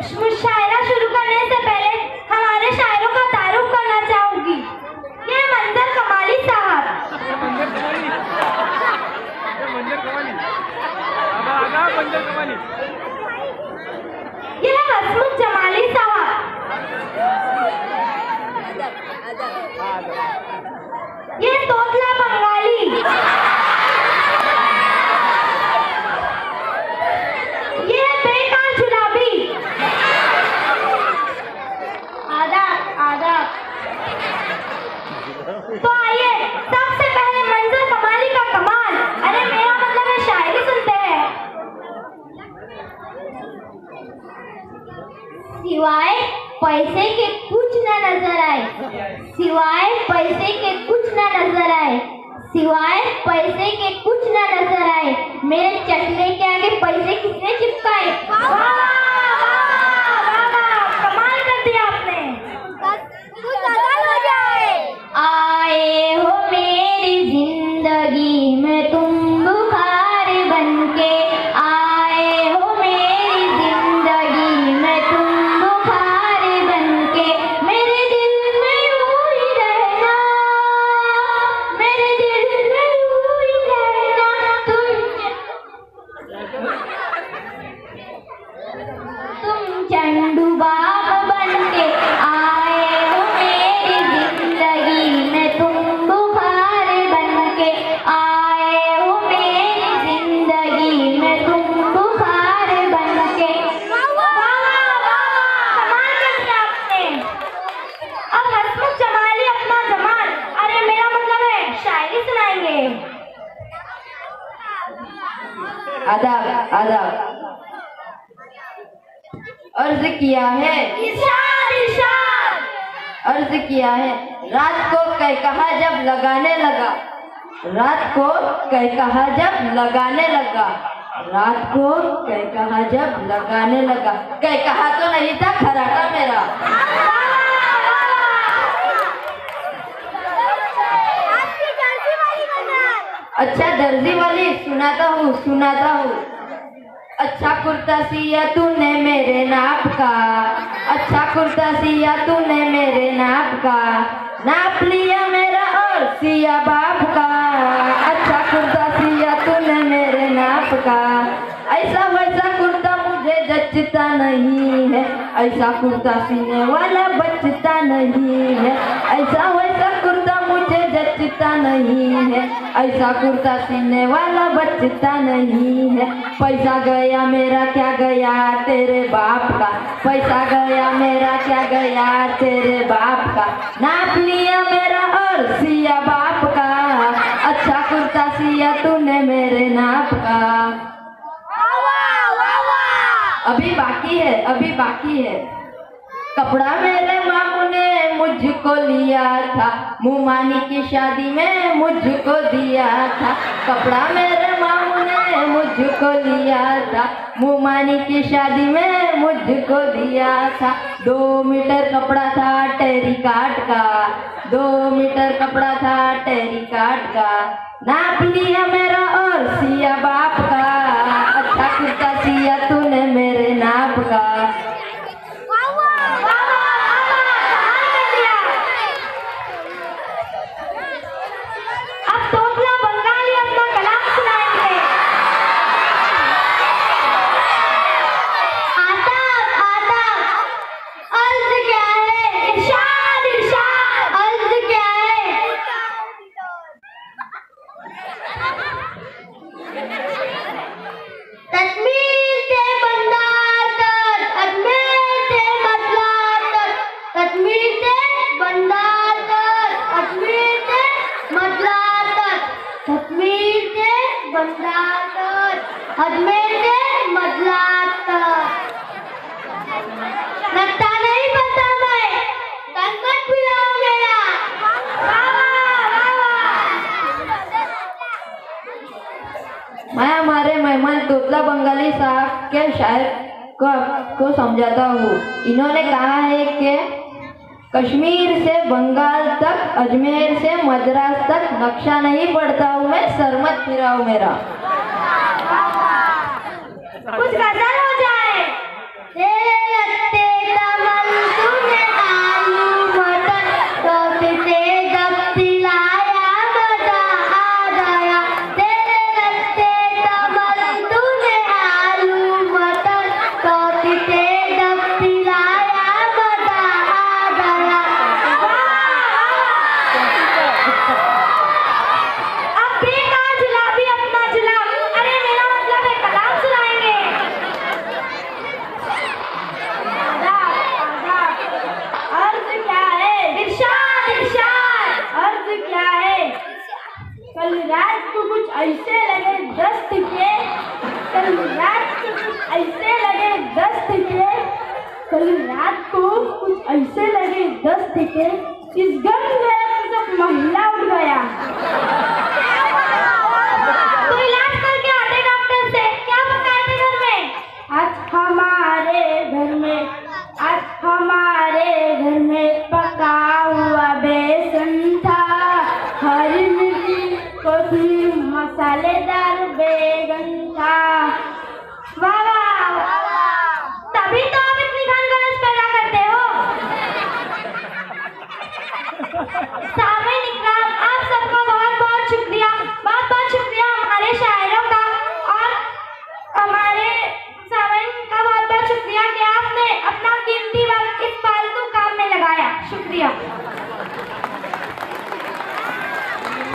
मुशायरा शुरू करने से पहले हमारे शायरों का तारुफ करना चाहूंगी। ये मंजर कमाली साहब। ये हसमुख जमाली साहब। ये तोतला बंगाली। ये बेकार जुलाबी। आदाब आदाब। तो आइए सबसे पहले मंजर कमाली का कमाल, अरे मेरा मतलब है शायरी सुनते हैं। सिवाय पैसे के कुछ न नजर आए, सिवाय पैसे के कुछ न नजर आए, सिवाय पैसे के कुछ न नजर आए, मेरे चश्मे के आगे पैसे किसने चिपकाए। वाह वाह वाह, कमाल कर दिया आपने। आए हो मेरी जिंदगी में तुम बुखार बनके, आए हो मेरी जिंदगी में तुम बुखार बनके, मेरे दिल में यूं ही रहना, मेरे दिल में यूं ही रहना, तुम चंडू बाम बनके, आए हो मेरी जिंदगी में तुम बुखार बनके, आए हो मेरी जिंदगी में तुम बुखार बनके। वाह वाह वाह, कमाल कर दिया आपने। अब हसमुख जमाली अपना जमाल, अरे मेरा मतलब है शायरी सुनाएंगे। आदाब आदाब। अर्ज किया है, इरशाद इरशाद। अर्ज किया है, रात को कह कहा जब लगाने लगा, रात को कह कहा जब लगाने लगा, रात को कह कहा जब लगाने लगा, कह कहा तो नहीं था खराटा मेरा। अच्छा दर्जी वाली सुनाता हूँ सुनाता हूँ। अच्छा कुर्ता सिया तूने मेरे नाप का, अच्छा कुर्ता सिया तूने मेरे नाप का, नाप लिया मेरा और सिया बाप का, अच्छा कुर्ता सिया तूने मेरे नाप का, ऐसा वैसा कुर्ता मुझे जचता नहीं है, ऐसा कुर्ता सीने वाला बचता नहीं है, ऐसा वैसा कुर्ता मुझे जचता नहीं है, ऐसा कुर्ता सीने वाला बचता नहीं है, पैसा गया मेरा क्या गया तेरे बाप का, पैसा गया मेरा क्या गया तेरे बाप का, नाप लिया मेरा और सिया बाप का, अच्छा कुर्ता सिया तूने मेरे नाप का। अभी बाकी है अभी बाकी है। कपड़ा मेरे मामू ने मुझको लिया था, मुमानी की शादी में मुझको दिया था, कपड़ा मेरे मामू ने मुझको लिया था, मुमानी की शादी में मुझको दिया था, 2 मीटर कपड़ा था टेरी काट का, 2 मीटर कपड़ा था टेरी काट का, नाप लिया मेरा और सिया बाप का, अच्छा कुर्ता सिया तूने मेरे नाप का। लगता नहीं पता मैं, कनकट पिलाओ मेरा। मैं हमारे मेहमान तोतला बंगाली साहब के शायर को समझाता हूँ। इन्होंने कहा है कि कश्मीर से बंगाल तक, अजमेर से मद्रास तक नक्शा नहीं पढ़ता हूँ मैं, सरमत फिराओ मेरा। कुछ गजल हो जाए। तेरे कल रात को कुछ ऐसे लगे 10 टिके, कल रात को कुछ ऐसे लगे 10 टिके, कल रात को कुछ ऐसे लगे 10 टिके, इस गम में सब महिला उठ गया।